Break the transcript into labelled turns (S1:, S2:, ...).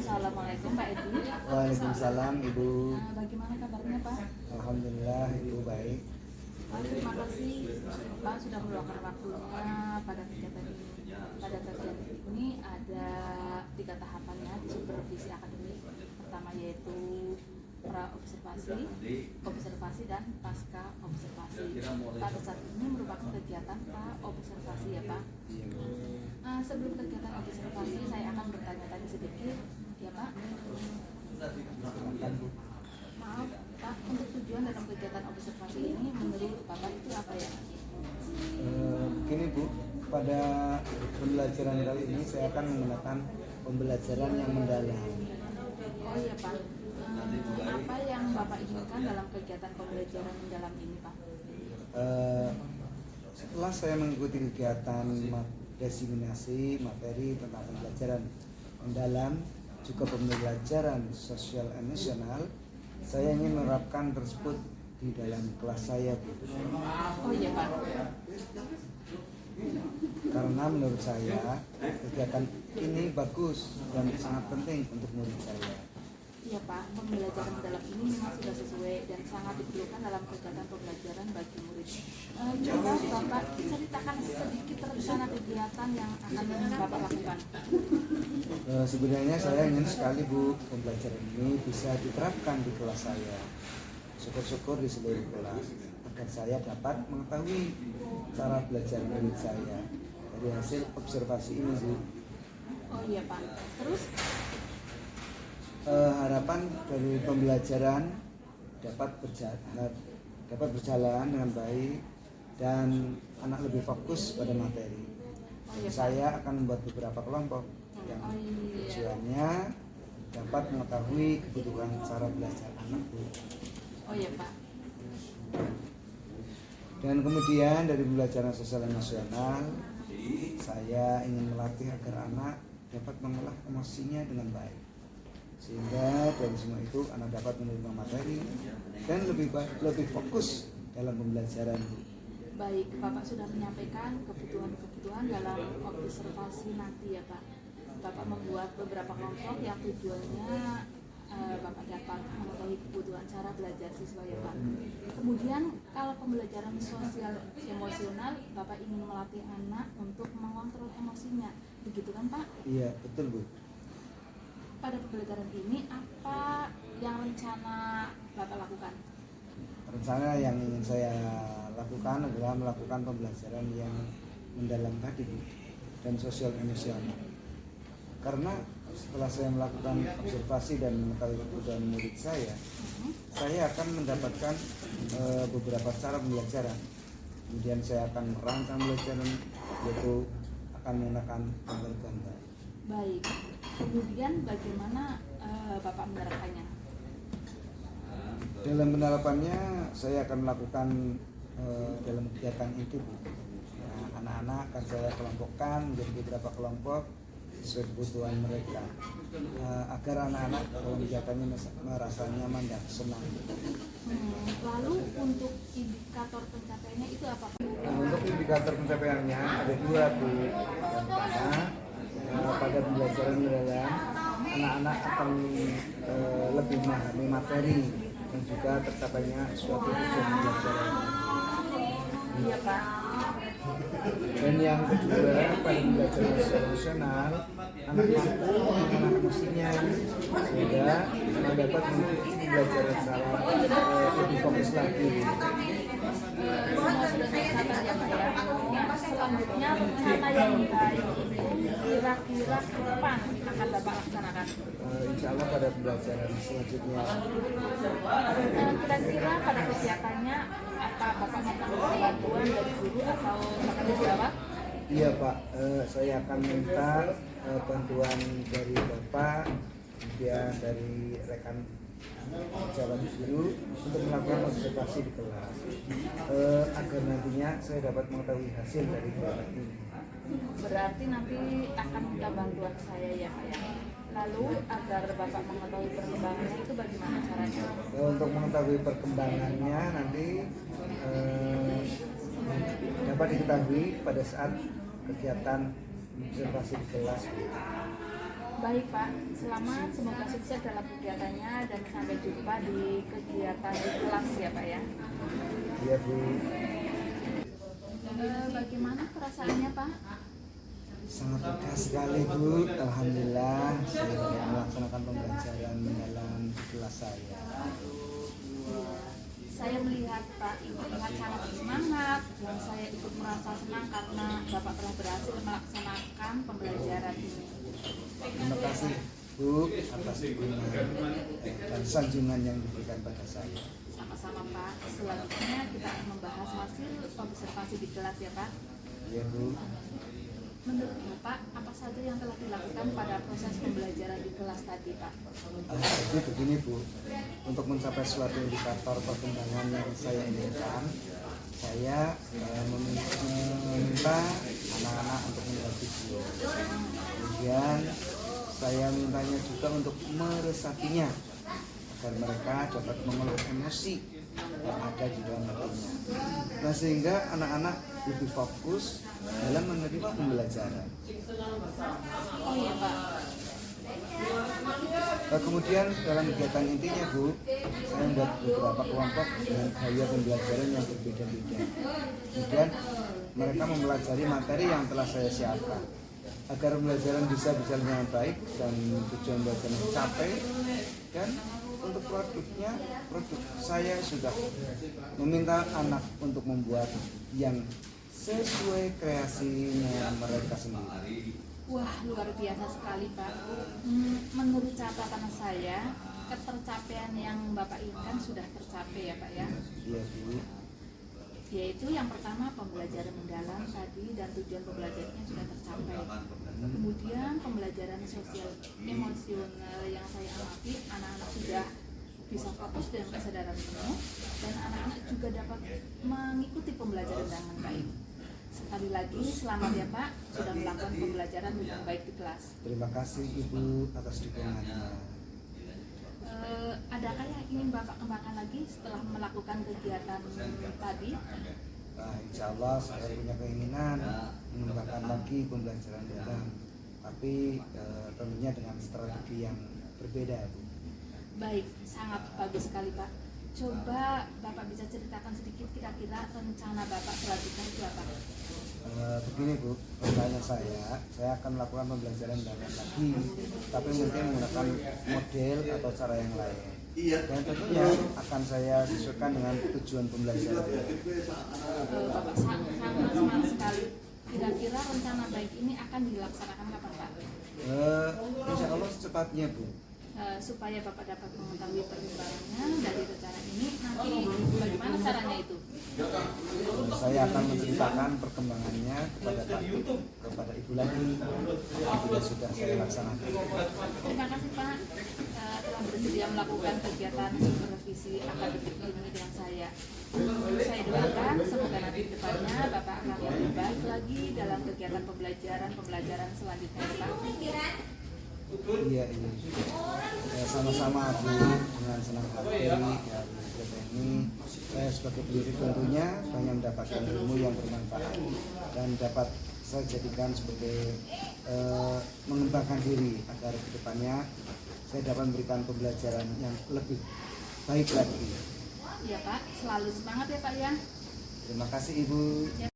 S1: Assalamualaikum Pak Edi.
S2: Waalaikumsalam Ibu.
S1: Bagaimana kabarnya Pak?
S2: Alhamdulillah Ibu baik.
S1: Terima kasih Pak sudah meluangkan waktunya pada kegiatan ini. Pada kegiatan ini ada 3 tahapannya supervisi akademik. Pertama yaitu observasi dan pasca observasi. Pada saat ini merupakan kegiatan observasi ya Pak. Sebelum kegiatan observasi saya akan bertanya-tanya sedikit ya Pak. Maaf Pak, untuk tujuan dalam kegiatan observasi ini menurut Bapak itu apa ya?
S2: Begini Bu, pada pembelajaran kali ini saya akan menggunakan pembelajaran yang mendalam.
S1: Oh iya Pak. Apa yang Bapak inginkan dalam kegiatan pembelajaran mendalam ini Pak?
S2: Setelah saya mengikuti kegiatan diseminasi materi tentang pembelajaran mendalam, juga pembelajaran sosial emosional, saya ingin menerapkan tersebut di dalam kelas saya Bu.
S1: Oh iya Pak.
S2: Karena menurut saya kegiatan ini bagus dan sangat penting untuk murid saya.
S1: Iya Pak, pembelajaran mendalam ini memang sudah sesuai dan sangat diperlukan dalam kegiatan pembelajaran bagi murid. Coba Bapak ceritakan sedikit rencana kegiatan yang akan Bapak lakukan.
S2: Sebenarnya saya ingin sekali Bu, pembelajaran ini bisa diterapkan di kelas saya. Syukur-syukur di seluruh kelas, agar saya dapat mengetahui cara belajar murid saya dari hasil observasi ini Bu.
S1: Oh iya Pak, terus?
S2: Harapan dari pembelajaran dapat berjalan dengan baik dan anak lebih fokus pada materi. Saya akan membuat beberapa kelompok yang tujuannya dapat mengetahui kebutuhan cara belajar anak Bu.
S1: Oh iya Pak.
S2: Dan kemudian dari pembelajaran sosial emosional, saya ingin melatih agar anak dapat mengolah emosinya dengan baik, sehingga dari semua itu anak dapat menerima materi dan lebih fokus dalam pembelajaran.
S1: Baik, Bapak sudah menyampaikan kebutuhan dalam observasi nanti ya Pak. Bapak membuat beberapa kelompok yang tujuannya Bapak dapat mengetahui kebutuhan cara belajar siswa ya Pak. Kemudian kalau pembelajaran sosial emosional, Bapak ingin melatih anak untuk mengontrol emosinya, begitu kan Pak?
S2: Iya, betul Bu.
S1: Pada pembelajaran ini apa yang rencana Bapak lakukan?
S2: Rencana yang ingin saya lakukan adalah melakukan pembelajaran yang mendalam tadi Bu, dan sosial emosional. Karena setelah saya melakukan observasi dan mengetahui kebutuhan murid saya akan mendapatkan beberapa cara pembelajaran. Kemudian saya akan merancang pembelajaran, yaitu akan menggunakan gambar-gambar.
S1: Baik. Kemudian bagaimana Bapak menerapkannya?
S2: Dalam penerapannya saya akan melakukan dalam kegiatan itu Bu. Anak-anak akan saya kelompokkan menjadi beberapa kelompok sesuai kebutuhan mereka, agar anak-anak dalam kegiatannya merasa nyaman dan senang.
S1: Lalu untuk indikator pencapaiannya itu apa Pak?
S2: Untuk indikator pencapaiannya ada 2 Bu. Yang pertama, pada pembelajaran mendalam anak-anak akan lebih memahami materi dan juga tercapainya suatu tujuan pembelajaran.
S1: Iya Pak.
S2: Dan yang kedua, pada pembelajaran sosial emosional, anak mampu mengolah emosinya sehingga anak dapat mengikuti pembelajaran secara lebih fokus lagi.
S1: Semua sudah tercapai ya Pak ya. Selanjutnya rencana yang baik kira-kira ke depan akan Bapak laksanakan.
S2: Insya Allah pada pembelajaran selanjutnya.
S1: Kira-kira pada kegiatannya apa Bapak memerlukan bantuan dari guru atau rekan sejawat?
S2: Iya Pak, saya akan minta bantuan dari Bapak, kemudian dari rekan sejawat guru untuk melakukan observasi di kelas, agar nantinya saya dapat mengetahui hasil dari kegiatan ini.
S1: Berarti nanti akan minta bantuan saya ya Pak ya. Lalu agar Bapak mengetahui perkembangannya itu bagaimana caranya?
S2: Untuk mengetahui perkembangannya nanti dapat diketahui pada saat kegiatan observasi di kelas.
S1: Baik Pak, selamat, semoga sukses dalam kegiatannya dan sampai jumpa di kegiatan di kelas ya Pak ya.
S2: Iya Bu,
S1: Bagaimana perasaannya Pak?
S2: sangat lega sekali Bu. Alhamdulillah saya dapat melaksanakan pembelajaran mendalam di kelas saya.
S1: Saya melihat Pak Ibu terlihat sangat semangat dan saya ikut merasa senang karena Bapak telah berhasil melaksanakan pembelajaran ini.
S2: Terima kasih Bu atas dukungan dan sanjungan yang diberikan pada saya.
S1: Sama-sama Pak, selanjutnya kita akan membahas hasil observasi di kelas ya Pak.
S2: Iya Bu.
S1: Menurut Bapak, apa saja yang telah dilakukan pada proses pembelajaran di kelas tadi Pak?
S2: Jadi begini Bu, untuk mencapai suatu indikator perkembangan yang saya inginkan, saya meminta anak-anak untuk membuat video. Kemudian saya mintanya juga untuk meresapinya agar mereka dapat mengelola emosi yang ada di dalam hatinya. Nah, sehingga anak-anak lebih fokus dalam menerima pembelajaran.
S1: Oh iya Pak.
S2: Nah, kemudian dalam kegiatan intinya Bu, saya membuat beberapa kelompok dengan gaya pembelajaran yang berbeda-beda. Kemudian mereka mempelajari materi yang telah saya siapkan agar pembelajaran bisa berjalan dengan baik dan tujuan belajar tercapai. Dan untuk produknya, produk saya sudah meminta anak untuk membuat yang sesuai kreasinya mereka sendiri.
S1: Wah, luar biasa sekali Pak. Menurut catatan saya, ketercapaian yang Bapak inginkan sudah tercapai ya Pak ya.
S2: Iya Bu.
S1: Yaitu yang pertama pembelajaran mendalam tadi dan tujuan pembelajarannya sudah tercapai. Kemudian pembelajaran sosial emosional yang saya amati, anak-anak sudah bisa fokus dengan kesadaran penuh dan anak-anak juga dapat mengikuti pembelajaran dengan baik. Sekali lagi selamat ya Pak, sudah melakukan pembelajaran dengan baik di kelas.
S2: Terima kasih Ibu atas dukungannya.
S1: Adakah yang ingin Bapak kembangkan lagi setelah melakukan kegiatan tadi?
S2: Nah, insya Allah saya punya keinginan mengembangkan lagi pembelajaran dalam, tapi tentunya dengan strategi yang berbeda Bu.
S1: Baik, sangat bagus sekali Pak. Coba Bapak bisa ceritakan sedikit kira-kira rencana Bapak selanjutnya itu apa?
S2: Begini Bu, rencana saya akan melakukan pembelajaran dalam lagi, tapi mungkin menggunakan model atau cara yang lain. Dan tentunya akan saya sesuaikan dengan tujuan pembelajaran.
S1: Bapak sangat semangat sekali. Kira-kira rencana baik ini akan dilaksanakan kapan Pak?
S2: Insya Allah secepatnya Bu.
S1: Supaya Bapak dapat mengetahui perkembangannya dari rencana ini, nanti bagaimana caranya itu?
S2: Saya akan menceritakan perkembangannya kepada Pak, kepada Ibu lagi apabila sudah saya laksanakan.
S1: Terima kasih Pak telah bersedia melakukan kegiatan supervisi akademik ini dengan saya. Saya doakan semoga nanti ke depannya Bapak akan lebih baik lagi dalam kegiatan pembelajaran selanjutnya Pak.
S2: Iya. Ya, sama-sama Bu, dengan senang hati dari kegiatan ini saya sebagai pendiri tentunya banyak mendapatkan ilmu yang bermanfaat dan dapat saya jadikan sebagai mengembangkan diri agar kedepannya saya dapat memberikan pembelajaran yang lebih baik lagi.
S1: Iya Pak, selalu semangat ya Pak ya.
S2: Terima kasih Ibu.